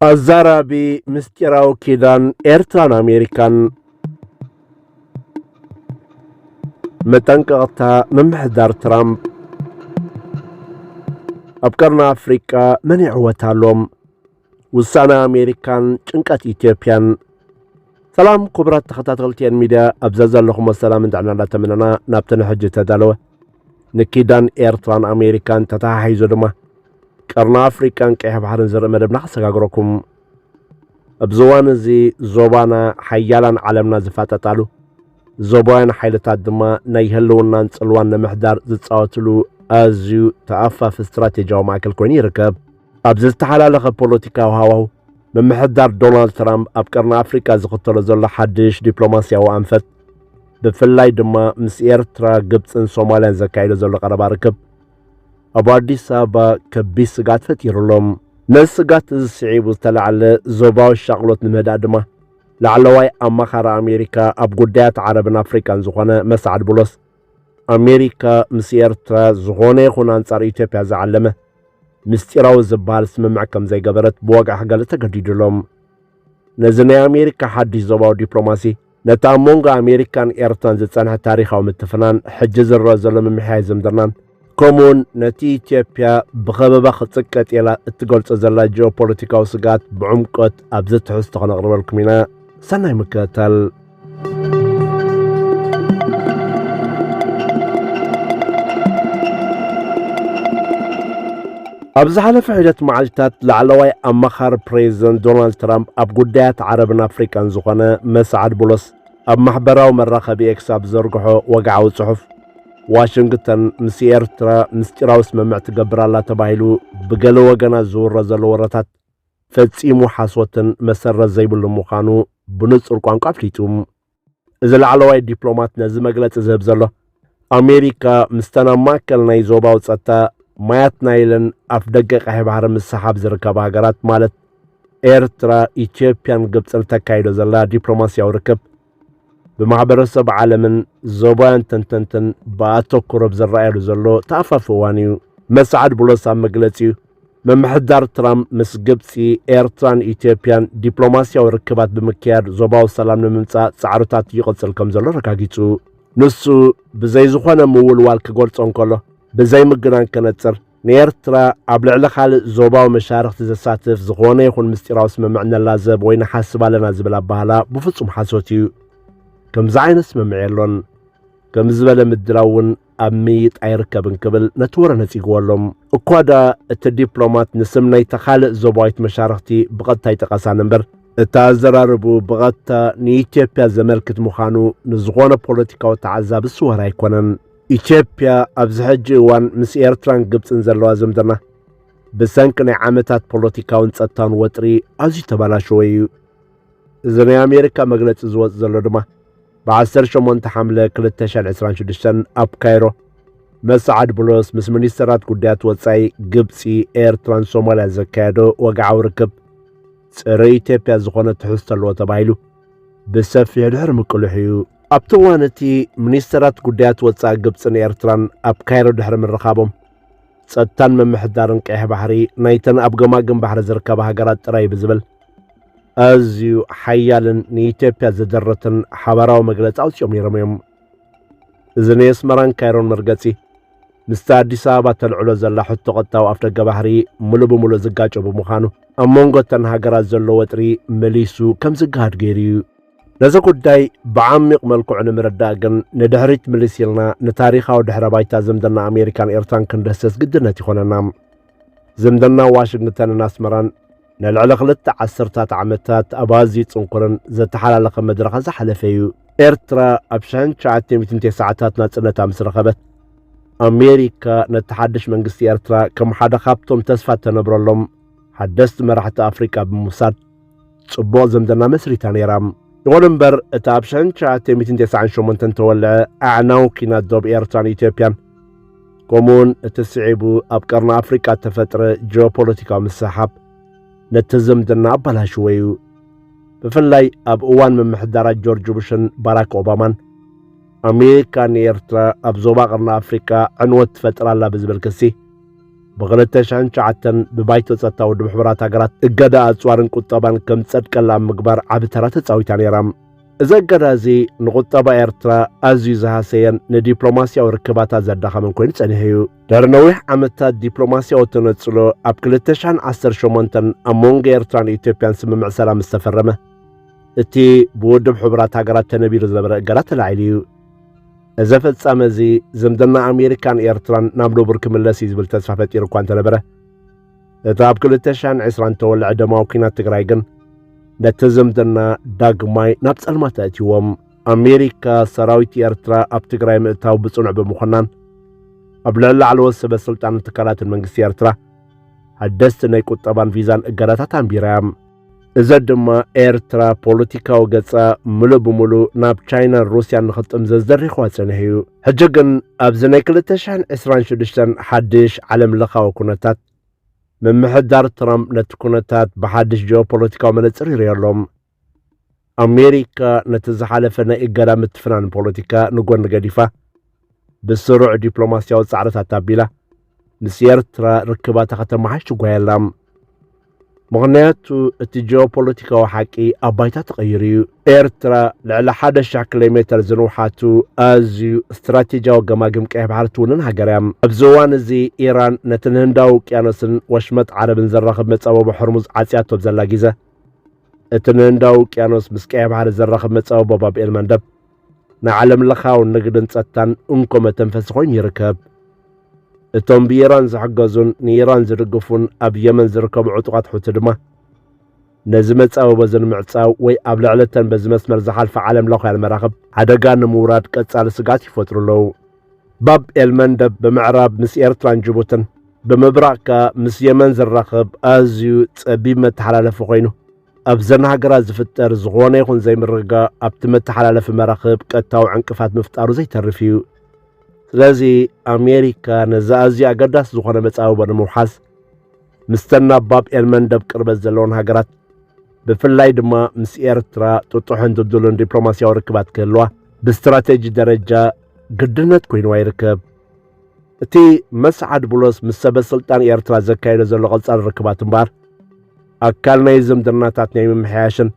الزرابي مستيراو كيدان إيرتران أمريكان متنقطة من محدار ترامب أبكرنا أفريقيا من يعوتالهم وسانا أمريكان چنكات إثيوبيان سلام كبرات تخطاتلتين ميديا أبزاز لكم السلام دعنا لا تمننا نابتن حجة تدالوه نكيدان إيرتران أمريكان تتاحيزو دمه كرنا أفريقيان كيف بحرن زر مدبنا حسقاقركم أبزوان زي زوبانا حيالان عالمنا زفاتتالو زوبان حيلتات دما نيهلونا نسألوان محدار زتصاوتلو أزيو تأفا في استراتيجيو معاكل كوني ركب أبزز تحلالخ بوليتيكا وهاوهو من محدار دونالد ترامب أبكرنا أفريقيا زغطر زل حدش دبلوماسيا وأنفت بفلاي دما مس إيرترا قبطن صوماليان زكايدو زل قربا ركب أبو أديس أبا كبيس سقات فتيرلهم ناس سقات السعيب وستلعل زوباو الشغلوت نمهدا دما لعلواي أمخار أمريكا أبقودات عربنا أفريكان زخوانا مسعد بولوس أمريكا مسيرترا زخوانا يخون أنصار إثيوبيا زعلمه مستيراو الزبال اسم معكم زي قبرت بواقع حقا لتقديد لهم نزني أمريكا حدي زوباو دبلوماسي نتا مونغا أمريكان إيرتران زتسانها تاريخا ومتفنان حجز الرازل من محاي زمدرنان كومون نتي إثيوبيا بخببا خطسكت إلا اتقولت أزلا جيوبوليتيكا وسقات بعمقت أبزت حستغن أغرب الكمينة سنة مكاتل أبزحنا في حاجة معالجتات لعلواي أمخار بريزن دونالد ترامب أبقودات عربنا أفريكان زخوانا مسعد بولس أب محبرا ومراخة بيكساب زرقحو وقعو صحف واشنطن مس إيرترا مستيراو سممع تقبر الله تبايلو بقلو وقنا زور رزلو ورتات فتسيمو حاسوتن مسر زيبو المخانو بنصر قوان قافليتوم إذا العلواي ديبلومات نزي مقلت إذا بزلو أمريكا مستنا ماكل نايزوبا وصتا مايات نايلن أفدقق أحبار مسحاب زركب هاقرات مالت إيرترا إثيوبيان قبطن تكايدو زلا ديبلوماسيا وركب بمعبرسب عالمن زوبان تنتنتن باتو كورب زرائيلو زلو تافافوانيو مسعد بولوسا مقلتيو من محدار ترامب مس قبطي إيرتران إثيوبيان دبلوماسيا وركبات بمكيار زوباو سلام نمنسا سعروتات يقصلكم زلو ركاقيتو نسو بزي زخوانا مول والك قولت انكولو بزي مقران كنتر نيرترا عبلع لخال زوباو مشارخ تزساتف زخوانا يخون مستيراو اسم معنى اللازب وين حاسبا لنا زبلا بهلا بفتصم حاسوتيو كم زعين اسم معيلون كم زبالة مدراون أميت أيركبن قبل نتورا نتيقوالهم اقوادا الدبلومات نسمنا يتخالق زوبايت مشارختي بغدتا يتقاسا نمبر التازراربو بغدتا نيتيوبيا زمالكت مخانو نزغونا بوليتيكا وتعذاب السوهر ايكونن إثيوبيا أبزحج وان مس إيرتران قبطن زلوا زمدرنا بسنكني عامتات بوليتيكا ونصتان وطري أزي تبالا شويو إذن أمريكا مقلت زوات زلو دما بعسر شمون تحمله كلتشان عسران شدشتن أب كايرو مسعد بولوس مس منيسترات قدات وطاي قبطي إيرتران صوماليا زكادو وقعو ركب سري إثيوبيا زخونة تحستلو تبايلو بسفي الحر مكلحيو أبتوانتي منيسترات قدات وطاي قبطن إيرتران أب كايرو دحر من رخابهم ستان من محدارن كيح بحري نايتن أب قماقن بحر زركبها قرات تراي بزبل أزيو حيالن نيتيوبيا زدرتن حبراو مقلت أوتيوم يرميهم إذن يسمران كايرون مرقتي مستعدي سابا تلعلو زلا حتو قطاو أفتق بحري ملو بملو زقاجو بمخانو أمونغو تنها قرات زلو وطري مليسو كم زقاد غيريو نزا قداي بعمق ملكوعن مرداقن ندهريت مليسيلنا نتاريخاو دحر بايتا زمدنا أمريكان إيرتران كندسس قدنا تيخوننا زمدنا واشنطن ناسمران نلعلق لتا عسرتات عمتات أبازي تنقرن زتحلالق مدرخة زحلفيو إيرترا أبشان شعاتي 200 ساعتات ناتسنتا مسرخبت أمريكا نتحدش من قصي إيرترا كم حدا خابتهم تسفات تنبرلهم حدست مرحة أفريكا بموساد صبو زمدنا مسري تاني رام يقولنبر أبشان شعاتي 209 شومن تنتولع أعناو كينا دوب إيرتران إثيوبيان كومون تسعيبو أبكرنا أفريكا تفتر جيوبوليتيكا مسحاب نتزمدنا أبالها شويو بفلاي أب أوان من محدارات جورج بوشن باراك أوبامان أمريكا نيرترا أب زوباقرنا أفريكا عنوة فترة لا بزبل كسي ب2009 ببايتو ጸጥታው ውድብ ሕብራት ሃገራት እገዳ ኣጽዋርን ቁጠባን ከም ጸድቀላ ምግባር ዓብ ተራ ተጻዊታ ነይራ። እዚ እገዳ እዚ ንቁጠባ ኤርትራ ኣዝዩ ዝሃሰየን ንዲፕሎማስያዊ ርክባታት ዘዳኸመን ኮይኑ ጸኒሑ እዩ። ድሕሪ ነዊሕ ዓመታት ዲፕሎማስያዊ ተነጽሎ ኣብ 2018 ኣብ መንጎ ኤርትራን ኢትዮጵያን ስምምዕ ሰላም ዝተፈረመ እቲ ብውድብ ሕብራት ሃገራት ተነቢሩ ዝነበረ እገዳ ተላዒሉ እዩ። እዚ ፍጻመ እዚ ዝምድና ኣሜሪካን ኤርትራን ናብ ንቡር ክምለስ እዩ ዝብል ተስፋ ፈጢሩ እኳ እንተነበረ እቲ ኣብ 2020 ተወልዐ ደማዊ ኩናት ትግራይ ግን ነቲ ዝምድና ዳግማይ ናብ ጸልማት ኣእትይዎም። ኣሜሪካ ሰራዊት ኤርትራ ኣብ ትግራይ ምእታው ብጽኑዕ ብምዃናን ኣብ ልዕሊ ላዕለዎት ሰበስልጣን ትካላትን መንግስቲ ኤርትራ ሓደስቲ ናይ ቁጠባን ቪዛን እገዳታት ኣንቢራ እያ። እዚ ድማ ኤርትራ ፖለቲካዊ ገጻ ሙሉእ ብምሉእ ናብ ቻይናን ሩስያን ንኽጥምዘ ዘደሪኹ ጸኒሑ እዩ። ሕጂ ግን ኣብዚ ናይ 2026 ሓድሽ ዓለም ለኻዊ ኩነታት ምምሕዳር ትራምፕ ነቲ ኩነታት ብሓድሽ ጂኦፖለቲካዊ መነጽር ይርአሎም። ኣሜሪካ ነቲ ዝሓለፈ ናይ እገዳ ምትፍናን ፖለቲካ ንጎኒ ገዲፋ ብስሩዕ ዲፕሎማስያዊ ጻዕርታት ኣቢላ ምስ ኤርትራ ርክባታ ከተመሓሽ ትጓየላ። ምኽንያቱ እቲ ጂኦፖለቲካዊ ሓቂ ኣብ ባይታ ተቐይሩ እዩ። ኤርትራ ልዕሊ 1,000 ኪሎ ሜትር ዝንውሓቱ ኣዝዩ እስትራቴጂያዊ ገማግም ቀይሕ ባሕሪ ትውንን ሃገር እያ። ኣብዚ እዋን እዚ ኢራን ነቲ ንህንዳዊ ውቅያኖስን ወሽመጥ ዓረብን ዘራኽብ መፀበቦ ሕርሙዝ ዓፅያቶ ብዘላ ግዜ እቲ ንህንዳዊ ውቅያኖስ ምስ ቀይሕ ባሕሪ ዘራኽብ መፀበቦ ባብ ኤል መንደብ ናይ ዓለም ለኻዊ ንግድን ጸጥታን እንኮ መተንፈሲ ኮይኑ ይርከብ። እቶም ብኢራን ዝሕገዙን ንኢራን ዝድግፉን ኣብ የመን ዝርከቡ ዕጡቓት ሕውቲ ድማ ነዚ መፀበቦ ንምዕጻው ወይ ኣብ ልዕለተን በዚ መስመር ዝሓልፈ ዓለም ለኻዊ መራኽብ ሓደጋ ንምውራድ ቀጻሊ ስጋት ይፈጥሩ ኣለዉ። ባብ ኤል መንደብ ብምዕራብ ምስ ኤርትራን ጅቡትን ብምብራቕካ ምስ የመን ዝራኸብ ኣዝዩ ጸቢብ መተሓላለፊ ኮይኑ ኣብዘን ሃገራት ዝፍጠር ዝኾነ ይኹን ዘይምርግጋእ ኣብቲ መተሓላለፊ መራኽብ ቀጥታዊ ዕንቅፋት ምፍጣሩ ዘይተርፍ እዩ። ስለዚ ኣሜሪካ ነዚ ኣዝዩ ኣገዳሲ ዝኾነ መጻበቦ ንምውሓዝ ምስተን ኣብ ባብ ኤል መንደብ ቅርበት ዘለዎን ሃገራት ብፍላይ ድማ ምስ ኤርትራ ጥጡሕን ድልዱልን ዲፕሎማስያዊ ርክባት ክህልዋ ብስትራቴጂ ደረጃ ግድነት ኮይንዋ ይርከብ። እቲ መስዓድ ብሎስ ምስ ሰበስልጣን ኤርትራ ዘካየዶ ዘሎ ቐጻሊ ርክባት እምበር ኣካል ናይ ዝምድናታት ናይ ምምሕያሽን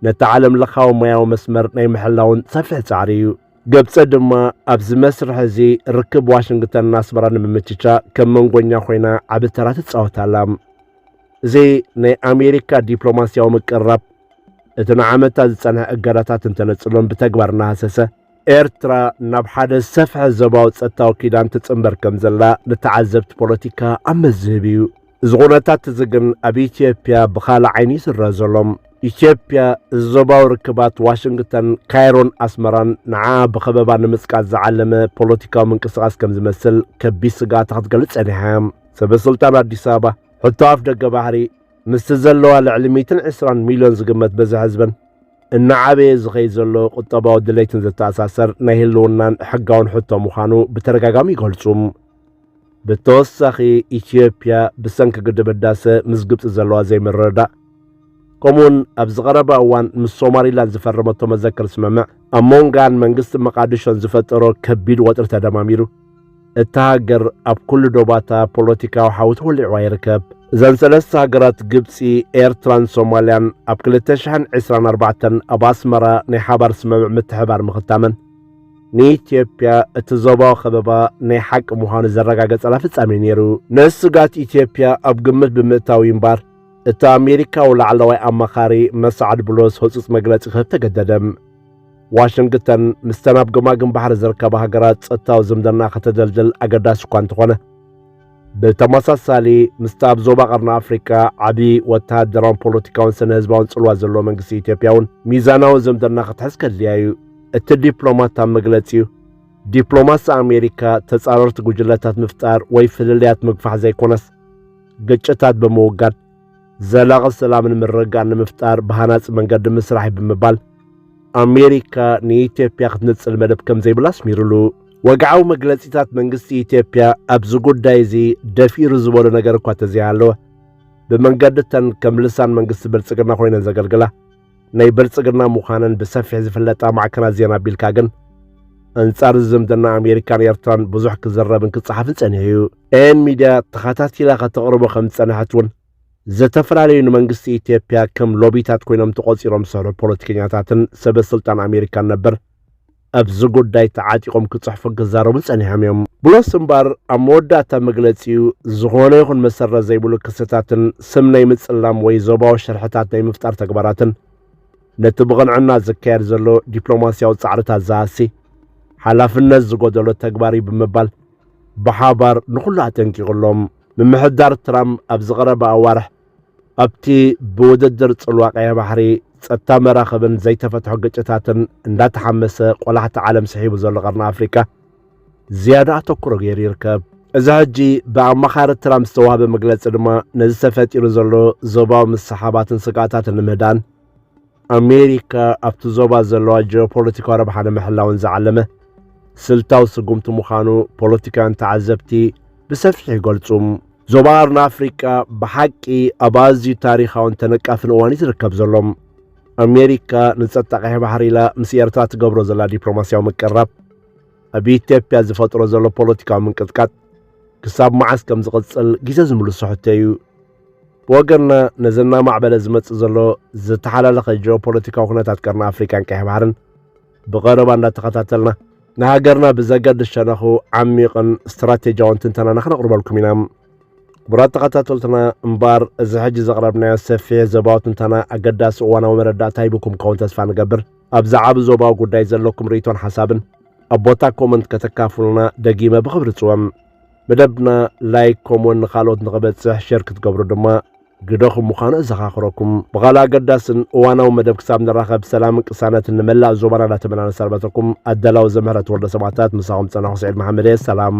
ነቲ ዓለም ለኻዊ ሞያዊ መስመር ናይ ምሕላውን ሰፊሕ ጻዕሪ እዩ። ግብፂ ድማ ኣብዚ መስርሕ እዚ ርክብ ዋሽንግተን ኣስመራ ንምምችቻ ከም መንጎኛ ኮይና ዓብ ተራ ትጻወታላ። እዚ ናይ ኣሜሪካ ዲፕሎማስያዊ ምቅራብ እቲ ንዓመታት ዝጸንሐ እገዳታት እንተነጽሎን ብተግባር እናሃሰሰ ኤርትራ ናብ ሓደ ሰፍሐ ዞባዊ ጸጥታዊ ኪዳን ትጽምበር ከም ዘላ ንተዓዘብቲ ፖለቲካ ኣብ መዝህብ እዩ። እዚ ኩነታት እዚ ግን ኣብ ኢትዮጵያ ብኻልእ ዓይኒ ይስረአ ዘሎም። ኢትዮጵያ ዞባዊ ርክባት ዋሽንግተን ካይሮን ኣስመራን ንዓ ብኸበባ ንምጽቃት ዝዓለመ ፖለቲካዊ ምንቅስቓስ ከም ዝመስል ከቢድ ስጋኣታ ክትገልጽ ጸኒሓ። ሰበስልጣን ኣዲስ ኣበባ ሕቶ ኣፍ ደገ ባሕሪ ምስቲ ዘለዋ ልዕሊ 120 ሚልዮን ዝግመት በዚ ህዝብን እናዓበየ ዝኸይድ ዘሎ ቁጠባዊ ድሌትን ዘተኣሳሰር ናይ ህልውናን ሕጋውን ሕቶ ምዃኑ ብተደጋጋሚ ይገልጹ። ብተወሳኺ ኢትዮጵያ ብሰንኪ ግድብ ህዳሴ ምስ ግብፂ ዘለዋ ዘይምርድዳእ ከምኡውን ኣብ ዝቐረበ እዋን ምስ ሶማሊላንድ ዝፈረመቶ መዘክር ስምምዕ ኣብ መንጎን መንግስቲ መቃዲሾን ዝፈጠሮ ከቢድ ወጥሪ ተደማሚሩ እታ ሃገር ኣብ ኩሉ ዶባታ ፖለቲካዊ ሓዊ ተወሊዕዋ ይርከብ። እዘን ሰለስተ ሃገራት ግብፂ፣ ኤርትራን ሶማልያን ኣብ 2024 ኣብ ኣስመራ ናይ ሓባር ስምምዕ ምትሕባር ምኽታመን ንኢትዮጵያ እቲ ዞባዊ ኸበባ ናይ ሓቂ ምዃኑ ዘረጋገጸላ ፍጻሜ ነይሩ። ንስጋት ኢትዮጵያ ኣብ ግምት ብምእታዊ እምበር እቲ ኣሜሪካዊ ላዕለዋይ ኣማኻሪ መስዓድ ብሎስ ህጹጽ መግለጺ ክህብ ተገደደም። ዋሽንግተን ምስተን ኣብ ገማግም ባሕሪ ዝርከባ ሃገራት ጸጥታዊ ዝምድና ከተደልድል ኣገዳሲ እኳ እንተኾነ ብተመሳሳሊ ምስቲ ኣብ ዞባ ቀርኒ ኣፍሪካ ዓብዪ ወተሃደራውን ፖለቲካውን ስነ ህዝባውን ጽልዋ ዘለዎ መንግስቲ ኢትዮጵያ እውን ሚዛናዊ ዝምድና ክትሕዝ ከድልያ እዩ። እቲ ዲፕሎማት ኣብ መግለጺኡ ዲፕሎማሲ ኣሜሪካ ተጻረርቲ ጉጅለታት ምፍጣር ወይ ፍልልያት ምግፋሕ ዘይኮነስ ግጭታት ብምውጋድ ዘላቒ ሰላምን ምርግጋእን ንምፍጣር ብሃናፂ መንገዲ ምስራሕ ብምባል ኣሜሪካ ንኢትዮጵያ ክትንጽል መደብ ከም ዘይብላ ኣስሚሩሉ። ወግዓዊ መግለጺታት መንግስቲ ኢትዮጵያ ኣብዚ ጉዳይ እዚ ደፊሩ ዝበሎ ነገር እኳ ተዘይሃለወ ብመንገድተን ከም ልሳን መንግስቲ ብልጽግና ኮይነን ዘገልግላ ናይ ብልጽግና ምዃነን ብሰፊሕ ዝፍለጣ ማዕከናት ዜና ኣቢልካ ግን أنصار الزمدنا أمريكان يرتران بزح كزربن كتصحف صنيعو إن ميديا تخاتاتيلا كتقربو خمس صنحتون زتفرالي منغستي إثيوبيا كم لوبيتات كوينم تقصيرهم سهر بوليتيكينياتاتن سبب سلطان أمريكان نبر أبز ጉዳይ ተዓጢቆም ክጽሕፉ ክዛረቡ ጸኒሖም እዮም ብሎስ እምበር ኣብ መወዳእታ መግለጺኡ ዝኾነ ይኹን መሰረት ዘይብሉ ክስተታትን ስም ናይ ምጽላም ወይ ዞባዊ ሸርሕታት ናይ ምፍጣር ተግባራትን ነቲ ብቕንዕና ዝካየድ ዘሎ ዲፕሎማስያዊ ጻዕርታት ዝሃሲ ሓላፍነት ዝጎደሎ ተግባሪ ብምባል ብሓባር ንኹሉ ኣጠንቂቑሎም ምምሕዳር ትራምፕ ኣብ ዝቐረበ ኣዋርሕ ኣብቲ ብውድድር ጽልዋ ቀይሕ ባሕሪ ጸጥታ መራኸብን ዘይተፈትሑ ግጭታትን እንዳተሓመሰ ቆላሕቲ ዓለም ስሒቡ ዘሎ ቀርኒ ኣፍሪካ ዝያዳ ኣተኩሮ ገይሩ ይርከብ እዚ ሕጂ ብኣማኻሪ ትራምፕ ዝተዋህበ መግለፂ ድማ ነዚ ተፈጢሩ ዘሎ ዞባዊ ምሰሓባትን ስጋኣታትን ንምህዳን ኣሜሪካ ኣብቲ ዞባ ዘለዋ ጂኦፖለቲካዊ ረብሓ ንምሕላውን ዝዓለመ ስልታዊ ስጉምቲ ምዃኑ ፖለቲካውያን ተዓዘብቲ ብሰፊሕ ይገልጹ ዞባ ቀርኒ ኣፍሪካ ብሓቂ ኣብ ኣዝዩ ታሪኻውን ተነቃፍን እዋን ዝርከብ ዘሎም ኣሜሪካ ንጸጥታ ቀይሕ ባሕሪ ኢላ ምስ ኤርትራ ትገብሮ ዘላ ዲፕሎማስያዊ ምቅራብ ኣብ ኢትዮጵያ ዝፈጥሮ ዘሎ ፖለቲካዊ ምንቅጥቃጥ ክሳብ መዓስ ከም ዝቕጽል ግዜ ዝምልሶ ሕቶ እዩ ብወገንና ነዘና ማዕበለ ዝመጽእ ዘሎ ዝተሓላለኸ ጂኦፖለቲካዊ ኩነታት ቀርኒ ኣፍሪካን ቀይሕ ባሕርን ብቐረባ እንዳተኸታተልና ንሃገርና ብዘገድስ ሸነኹ ዓሚቕን ስትራቴጂያውን ትንተና ንኽነቕርበልኩም ኢና ብራት ተኸታተልትና እምባር እዚ ሕጂ ዘቕረብናዮ ሰፊሕ ዞባዊ ትንተና ኣገዳሲ እዋናዊ መረዳእታ ሂብኩም ክኸውን ተስፋ ንገብር ኣብዛ ዓብ ዞባዊ ጉዳይ ዘለኩም ርእቶን ሓሳብን ኣብ ቦታ ኮመንት ከተካፍሉና ደጊመ ብኽብሪ ጽወም መደብና ላይክ ኮሞን ንኻልኦት ንኽበጽሕ ሼር ክትገብሩ ድማ ግደኹም ምዃኑ እዘኻኽረኩም ብኻልእ ኣገዳስን እዋናዊ መደብ ክሳብ ንራኸብ ሰላምን ቅሳነትን ንመላእ ዞባና እንዳተመናነ ሰንበተኩም ኣዳላዊ ዘምህረት ወልደ ሰማዕታት ምሳኹም ጸናሑ ስዒድ መሓመድ ሰላም